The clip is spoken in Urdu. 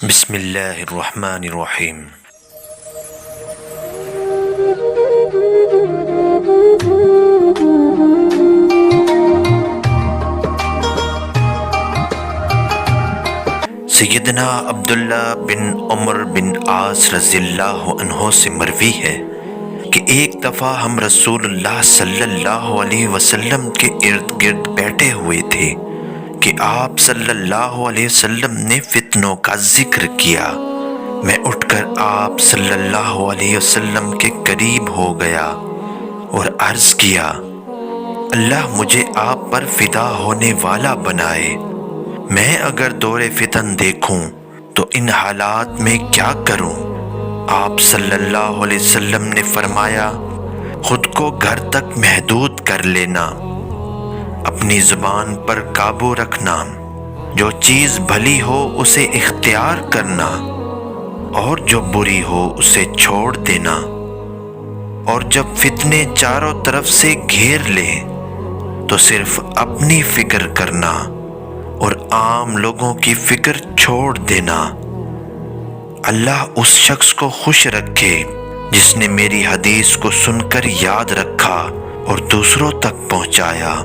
بسم اللہ الرحمن الرحیم۔ سیدنا عبداللہ بن عمر بن عاص رضی اللہ عنہ سے مروی ہے کہ ایک دفعہ ہم رسول اللہ صلی اللہ علیہ وسلم کے ارد گرد بیٹھے ہوئے تھے کہ آپ صلی اللہ علیہ وسلم نے فتنوں کا ذکر کیا۔ میں اٹھ کر آپ صلی اللہ علیہ وسلم کے قریب ہو گیا اور عرض کیا، اللہ مجھے آپ پر فدا ہونے والا بنائے۔ میں اگر دور فتن دیکھوں تو ان حالات میں کیا کروں؟ آپ صلی اللہ علیہ وسلم نے فرمایا، خود کو گھر تک محدود کر لینا، اپنی زبان پر قابو رکھنا، جو چیز بھلی ہو اسے اختیار کرنا اور جو بری ہو اسے چھوڑ دینا، اور جب فتنے چاروں طرف سے گھیر لے تو صرف اپنی فکر کرنا اور عام لوگوں کی فکر چھوڑ دینا۔ اللہ اس شخص کو خوش رکھے جس نے میری حدیث کو سن کر یاد رکھا اور دوسروں تک پہنچایا۔